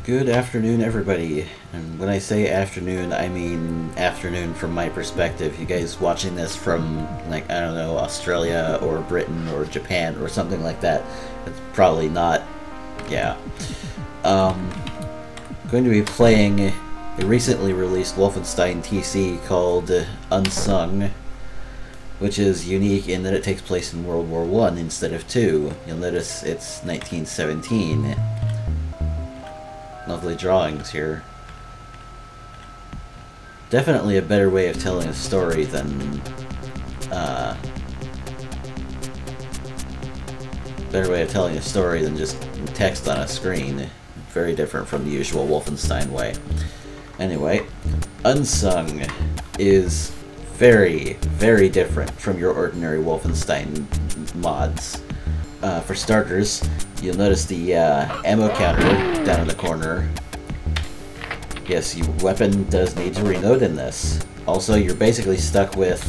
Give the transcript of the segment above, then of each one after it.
Good afternoon, everybody. And when I say afternoon, I mean afternoon from my perspective. You guys watching this from, like, I don't know, Australia or Britain or Japan or something like that. It's probably not. Yeah. Going to be playing a recently released Wolfenstein TC called Unsung, which is unique in that it takes place in World War I instead of II. You'll notice it's 1917. Lovely drawings here. Definitely a better way of telling a story than just text on a screen. Very different from the usual Wolfenstein way. Anyway, Unsung is very, very different from your ordinary Wolfenstein mods. For starters, you'll notice the ammo counter down in the corner. Yes, your weapon does need to reload in this. Also, you're basically stuck with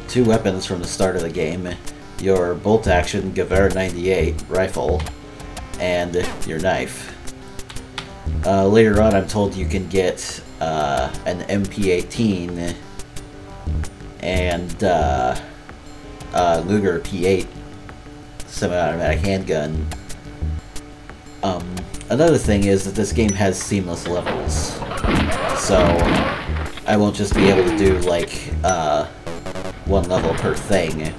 two weapons from the start of the game. Your bolt-action Gewehr 98 rifle and your knife. Later on, I'm told you can get an MP18 and Luger P8 semi-automatic handgun. Another thing is that this game has seamless levels, so I won't just be able to do like one level per thing.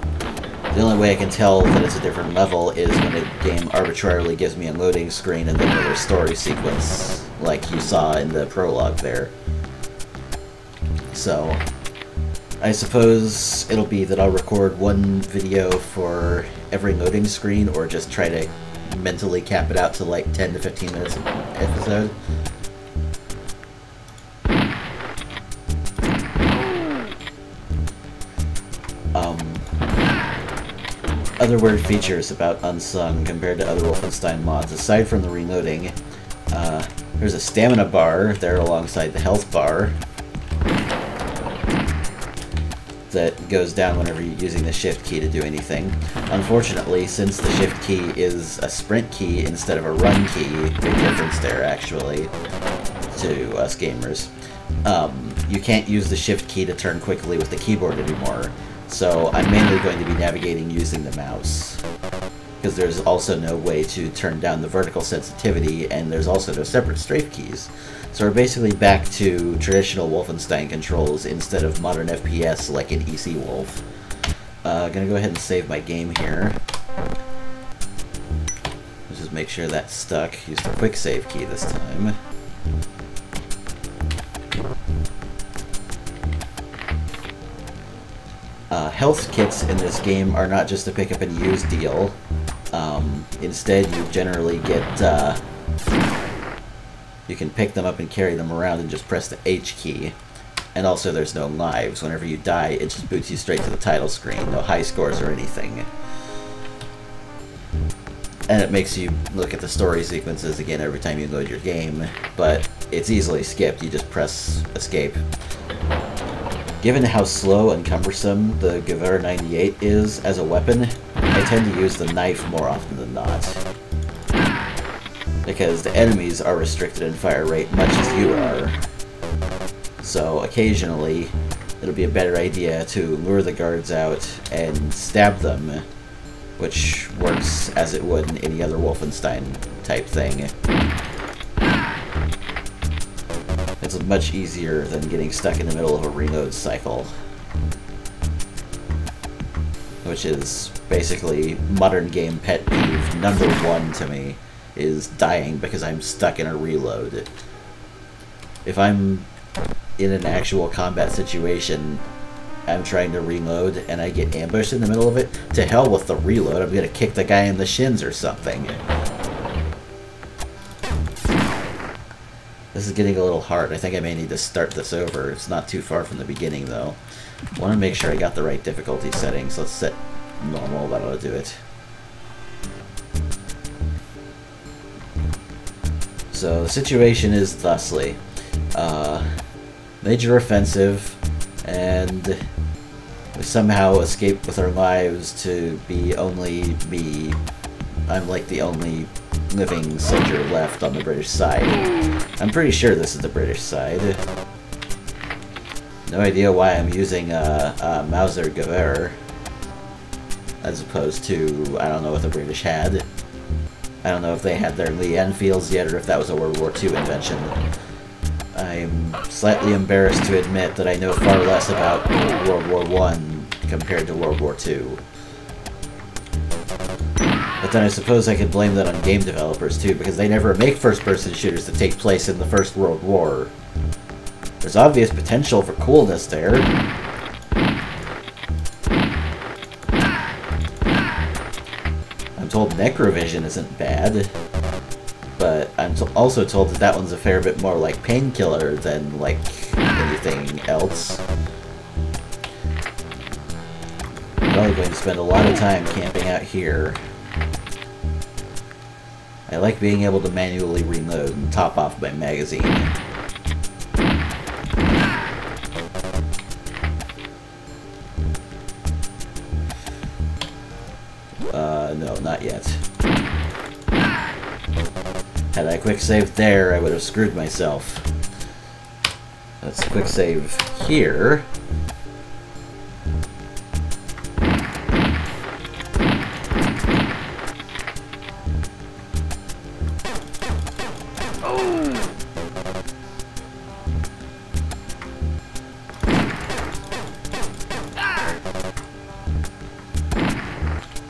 The only way I can tell that it's a different level is when the game arbitrarily gives me a loading screen and then another story sequence, like you saw in the prologue there. So I suppose it'll be that I'll record one video for every loading screen, or just try to mentally cap it out to like 10 to 15 minutes an episode. Other weird features about Unsung compared to other Wolfenstein mods, aside from the reloading, there's a stamina bar there alongside the health bar that goes down whenever you're using the shift key to do anything. Unfortunately, since the shift key is a sprint key instead of a run key, big difference there actually to us gamers, you can't use the shift key to turn quickly with the keyboard anymore. So I'm mainly going to be navigating using the mouse, because there's also no way to turn down the vertical sensitivity, and there's also no separate strafe keys. So we're basically back to traditional Wolfenstein controls instead of modern FPS like in EC Wolf. Gonna go ahead and save my game here. Let's just make sure that's stuck. Use the quick save key this time. Health kits in this game are not just a pick up and use deal. Instead, you generally get you can pick them up and carry them around and just press the H key. And also there's no lives. Whenever you die, it just boots you straight to the title screen. No high scores or anything. And it makes you look at the story sequences again every time you load your game. But it's easily skipped. You just press escape. Given how slow and cumbersome the Gewehr 98 is as a weapon, I tend to use the knife more often than not, because the enemies are restricted in fire rate much as you are. So occasionally it'll be a better idea to lure the guards out and stab them, which works as it would in any other Wolfenstein type thing. It's much easier than getting stuck in the middle of a reload cycle, which is basically modern game pet peeve number one to me, is dying because I'm stuck in a reload. If I'm in an actual combat situation, I'm trying to reload and I get ambushed in the middle of it, to hell with the reload, I'm gonna kick the guy in the shins or something. This is getting a little hard. I think I may need to start this over. It's not too far from the beginning, though. I want to make sure I got the right difficulty settings. Let's set normal. That'll do it. So the situation is thusly. Major offensive, and we somehow escaped with our lives to be only me. I'm like the only living soldier left on the British side. I'm pretty sure this is the British side. No idea why I'm using a Mauser Gewehr as opposed to, I don't know what the British had. I don't know if they had their Lee Enfields yet or if that was a World War II invention. I'm slightly embarrassed to admit that I know far less about World War I compared to World War II. But then I suppose I could blame that on game developers too, because they never make first-person shooters that take place in the First World War. There's obvious potential for coolness there. I'm told Necrovision isn't bad, but I'm also told that that one's a fair bit more like Painkiller than like anything else. I'm probably going to spend a lot of time camping out here. I like being able to manually reload and top off my magazine. No, not yet. Had I quick saved there, I would have screwed myself. Let's quick save here.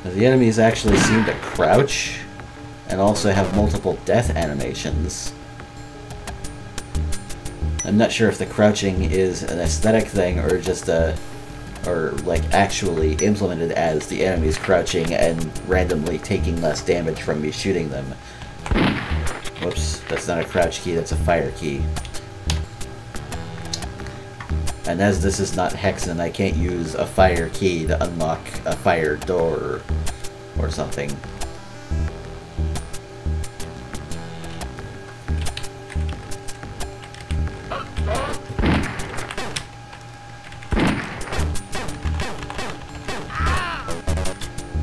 The enemies actually seem to crouch, and also have multiple death animations. I'm not sure if the crouching is an aesthetic thing, or just or like actually implemented as the enemies crouching and randomly taking less damage from me shooting them. Whoops, that's not a crouch key, that's a fire key. And as this is not Hexen, I can't use a fire key to unlock a fire door or something.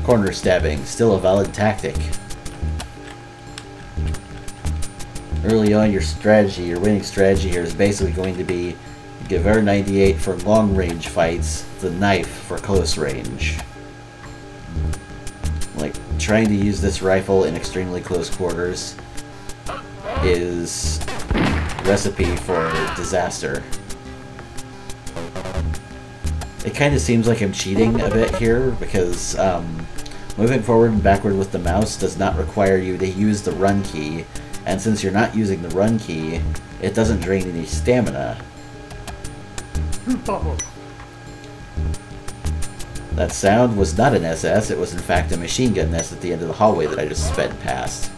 Corner stabbing, still a valid tactic. Early on, your winning strategy here is basically going to be Gewehr 98 for long-range fights, the knife for close range. Like, trying to use this rifle in extremely close quarters is recipe for disaster. It kind of seems like I'm cheating a bit here, because moving forward and backward with the mouse does not require you to use the run key, and since you're not using the run key, it doesn't drain any stamina. That sound was not an SS, it was in fact a machine gun nest at the end of the hallway that I just sped past.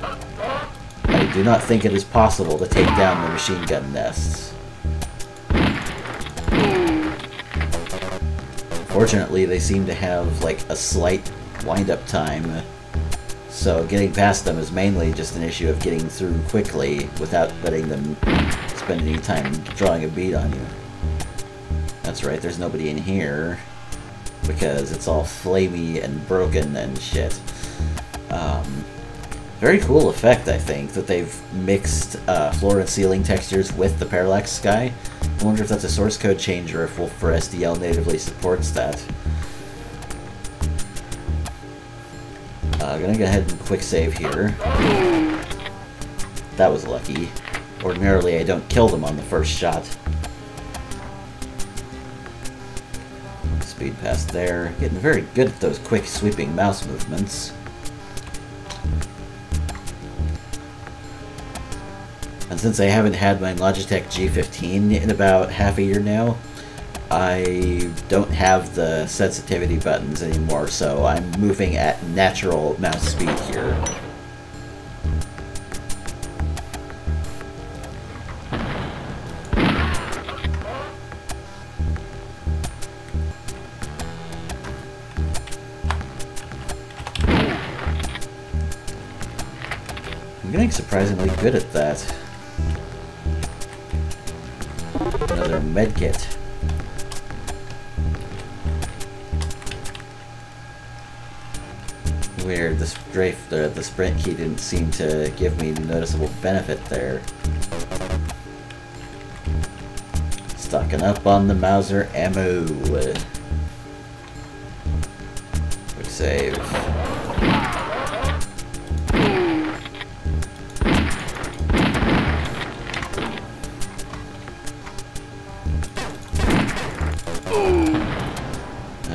I do not think it is possible to take down the machine gun nests. Fortunately, they seem to have like a slight wind-up time, so getting past them is mainly just an issue of getting through quickly without letting them spend any time drawing a bead on you. That's right, there's nobody in here, because it's all flamey and broken and shit. Very cool effect, I think, that they've mixed floor and ceiling textures with the parallax sky. I wonder if that's a source code change or if Wolf for SDL natively supports that. I'm gonna go ahead and quick save here. That was lucky. Ordinarily, I don't kill them on the first shot. Speed past there. Getting very good at those quick sweeping mouse movements. And since I haven't had my Logitech G15 in about half a year now, I don't have the sensitivity buttons anymore, so I'm moving at natural mouse speed here. I'm getting surprisingly good at that. Another medkit. Weird, the strafe, the sprint key didn't seem to give me noticeable benefit there. Stocking up on the Mauser ammo. Quick save.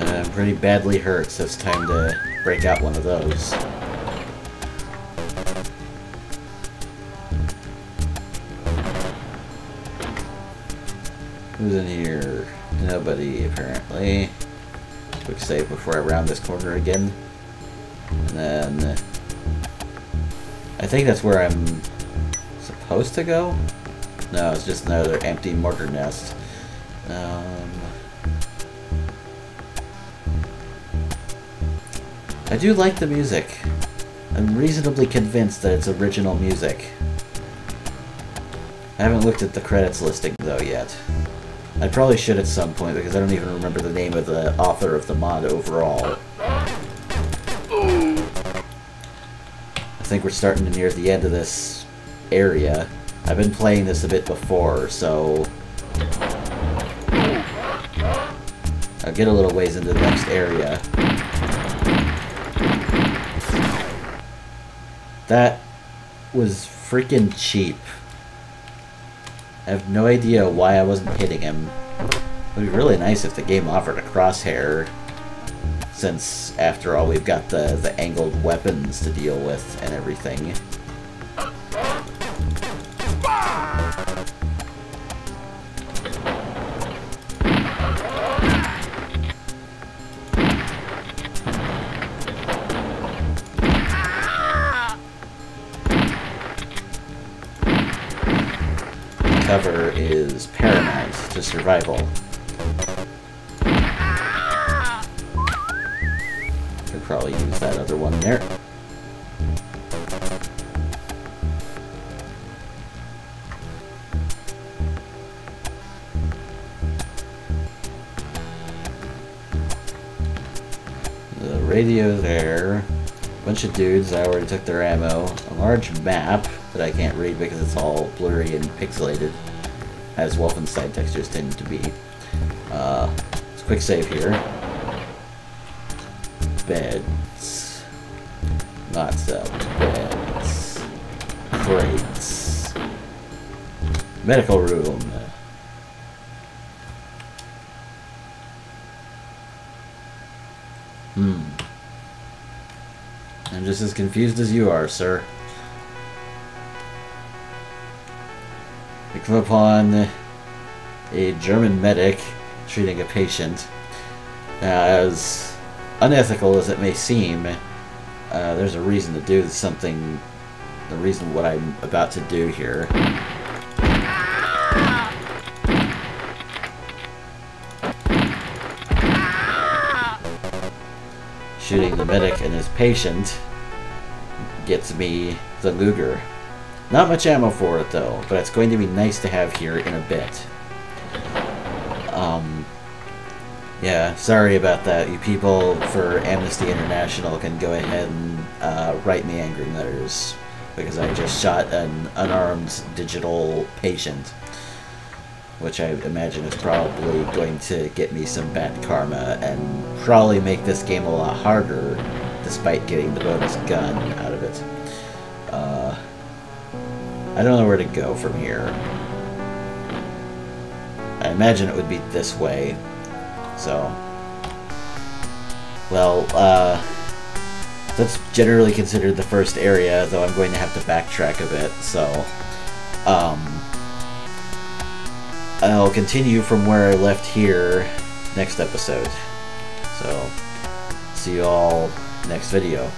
I'm pretty badly hurt, so it's time to break out one of those. Who's in here? Nobody, apparently. Quick save before I round this corner again. And then... I think that's where I'm supposed to go? No, it's just another empty mortar nest. I do like the music. I'm reasonably convinced that it's original music. I haven't looked at the credits listing, though, yet. I probably should at some point, because I don't even remember the name of the author of the mod overall. I think we're starting to near the end of this area. I've been playing this a bit before, so... I'll get a little ways into the next area. That was freaking cheap. I have no idea why I wasn't hitting him. It would be really nice if the game offered a crosshair, since, after all, we've got the angled weapons to deal with and everything. Cover is paramount to survival. Could probably use that other one there. The radio there. Bunch of dudes, I already took their ammo. A large map that I can't read because it's all blurry and pixelated, as Wolfenstein textures tend to be. Let's quick save here. Beds. Lots of beds. Crates. Medical room. I'm just as confused as you are, sir. We come upon a German medic treating a patient. As unethical as it may seem, there's a reason to do something, the reason what I'm about to do here. Shooting the medic and his patient gets me the Luger. Not much ammo for it, though, but it's going to be nice to have here in a bit. Yeah, sorry about that. You people for Amnesty International can go ahead and write me angry letters, because I just shot an unarmed digital patient, which I imagine is probably going to get me some bad karma, and probably make this game a lot harder, despite getting the bonus gun out of it. I don't know where to go from here. I imagine it would be this way. So, well, that's generally considered the first area, though I'm going to have to backtrack a bit, so, I'll continue from where I left here next episode. So, see you all next video.